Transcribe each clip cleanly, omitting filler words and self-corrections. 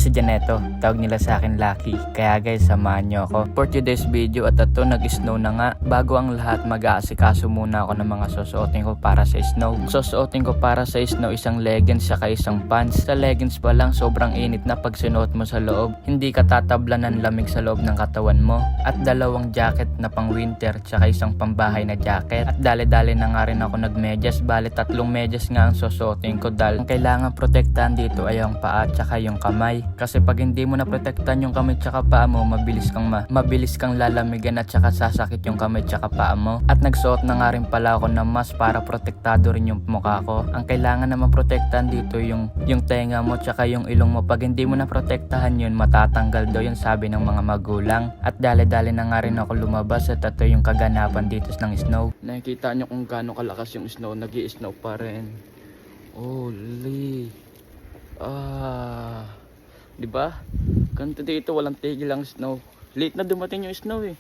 si Janeto, tawag nila sa akin Lucky. Kaya guys, samahan nyo ako for today's video. At ito, nag-snow na nga. Bago ang lahat, mag-aasikaso muna ako ng mga susuotin ko para sa snow. Susuotin ko para sa snow isang leggings saka isang pants. Sa leggings pa lang, sobrang init na pag sinuot mo sa loob. Hindi ka tatablan ng lamig sa loob ng katawan mo. At dalawang jacket na pang winter tsaka isang pambahay na jacket. At dali-dali na nga rin ako nagmedyas. Bali 3 medyas nga ang susuotin ko dahil ang kailangan protektahan dito ay ang paa tsaka yung kamay. Kasi pag hindi mo na protektahan yung kamay tsaka paa mo, mabilis kang lalamigan at tsaka sasakit yung kamay tsaka paa mo. At nagsuot na nga rin pala ako ng mask para protektado rin yung mukha ko. Ang kailangan naman protektahan dito yung tenga mo tsaka yung ilong mo. Pag hindi mo na protektahan yun, matatanggal daw yun, sabi ng mga magulang. At dali-dali na nga rin ako lumabas at ito yung kaganapan dito ng snow. Nakikita nyo kung gaano kalakas yung snow, nag-i-snow pa rin. Holy. Diba? Ganito dito, walang tigil ang snow. Late na dumating yung snow eh.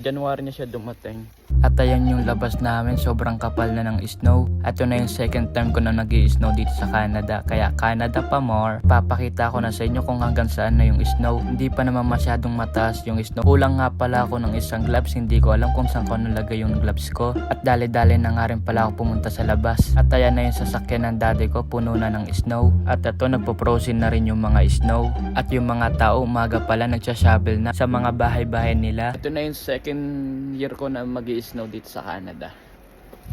January na siya dumating. At ayan yung labas namin, sobrang kapal na ng snow. At yun na yung second time ko na nag-i-snow dito sa Canada. Kaya Canada pa more. Papakita ko na sa inyo kung hanggang saan na yung snow. Hindi pa naman masyadong mataas yung snow. Kulang nga pala ako ng isang gloves. Hindi ko alam kung saan ko nalagay yung gloves ko. At dali-dali na nga rin pala ako pumunta sa labas. At ayan na yung sasakyan ng daddy ko, puno na ng snow. At ito, nagpo-frozen na rin yung mga snow. At yung mga tao, umaga pala nagsashovel na sa mga bahay-bahay nila. Ito na yung second year ko na mag-i-snow dito sa Canada.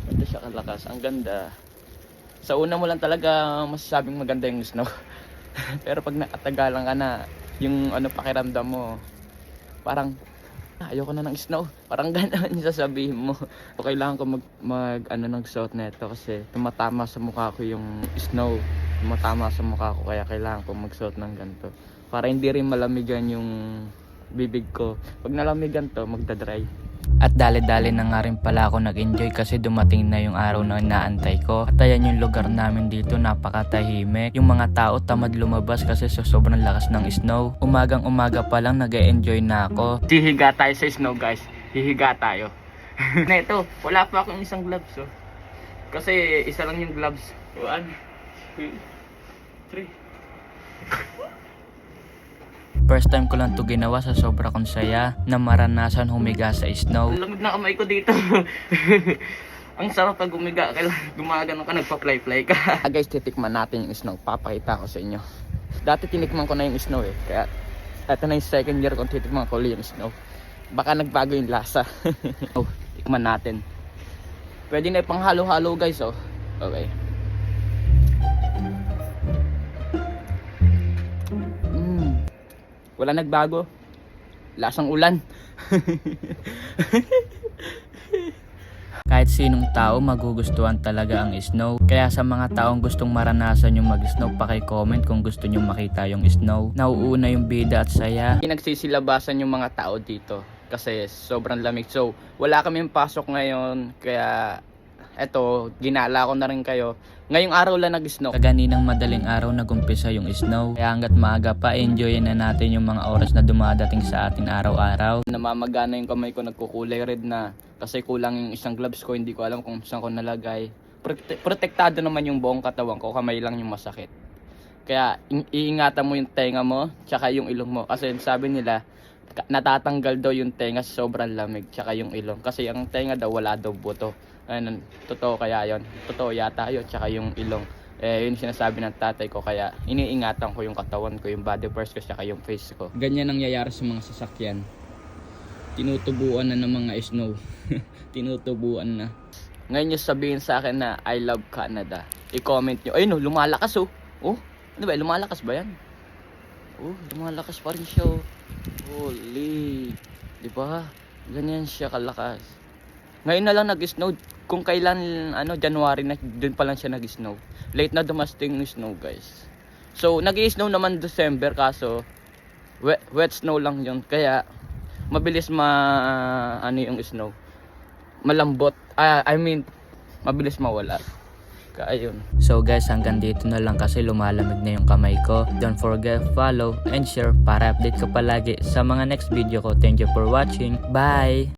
Ganda siya kalakas, ang ganda. Sa una mo lang talaga masasabing maganda yung snow. Pero pag nakatagalan ka na, yung pakiramdam mo, parang ayoko na ng snow. Parang gano'n yung sasabihin mo. So, kailangan ko nagsuot na ito kasi tumatama sa mukha ko yung snow. Tumatama sa mukha ko kaya kailangan ko magsuot ng ganito. Para hindi rin malamigan yung bibig ko. Pag nalamigan to, magdadry. At dali-dali na nga rin pala ako nag-enjoy kasi dumating na yung araw na inaantay ko. At ayan yung lugar namin dito, napakatahimik. Yung mga tao tamad lumabas kasi sobrang lakas ng snow. Umagang-umaga pa lang nag-e-enjoy na ako. Hihiga tayo sa snow guys. Hihiga tayo. Na ito, wala pa akong isang gloves oh. Kasi isa lang yung gloves. 1, 2, 3. First time ko lang to ginawa sa sobra kong saya na maranasan humiga sa snow. Lamig na kamay ko dito. Ang sarap pag humiga, kailangan gumagano ka, nagpa-fly-fly ka. Guys, titikman natin yung snow. Papakita ko sa inyo. Dati tinikman ko na yung snow eh. Kaya ito na yung second year kong titikman ko yung snow. Baka nagbago yung lasa. Oh, tikman natin. Pwede na ipang halo-halo guys oh. Okay. Wala nagbago. Lasang ulan. Kahit sinong tao magugustuhan talaga ang snow. Kaya sa mga taong gustong maranasan yung mag-snow, paki-comment kung gusto nyo makita yung snow. Nauuna yung bida at saya. Nagsisilabasan yung mga tao dito kasi sobrang lamig. So wala kaming pasok ngayon. Kaya eto, ginala ko na rin kayo. Ngayong araw lang nag-snow. Kaganinang madaling araw nagumpisa yung snow. Kaya hanggat maaga pa, enjoyin na natin yung mga oras na dumadating sa atin araw-araw. Namamagana yung kamay ko, nagkukulay red na. Kasi kulang yung isang gloves ko, hindi ko alam kung saan ko nalagay. Protektado naman yung buong katawan ko, kamay lang yung masakit. Kaya iingatan mo yung tenga mo, tsaka yung ilong mo. Kasi sabi nila, natatanggal daw yung tenga sa sobrang lamig, tsaka yung ilong. Kasi ang tenga daw wala daw buto. Ayun, totoo kaya yon? Totoo yata yun, tsaka yung ilong. Yun sinasabi ng tatay ko, kaya iniingatan ko yung katawan ko, yung body parts ko, tsaka yung face ko. Ganyan ang nangyayari sa mga sasakyan. Tinutubuan na ng mga snow. Tinutubuan na. Ngayon yung sabihin sa akin na I love Canada. I-comment nyo. Ayun lumalakas oh. Oh, ano ba? Lumalakas ba yan? Oh, lumalakas pa rin siya oh. Holy. Diba? Ganyan siya kalakas. Ngayon na lang nag-snow. Kung kailan January na, dun pa lang siya nag-snow. Late na dumasting yung snow guys. So nag-i-snow naman December kaso wet snow lang yun. Kaya mabilis yung snow. Malambot. Mabilis mawala. Kaya yun. So guys, hanggang dito na lang kasi lumalamig na yung kamay ko. Don't forget follow and share para update ka palagi sa mga next video ko. Thank you for watching. Bye!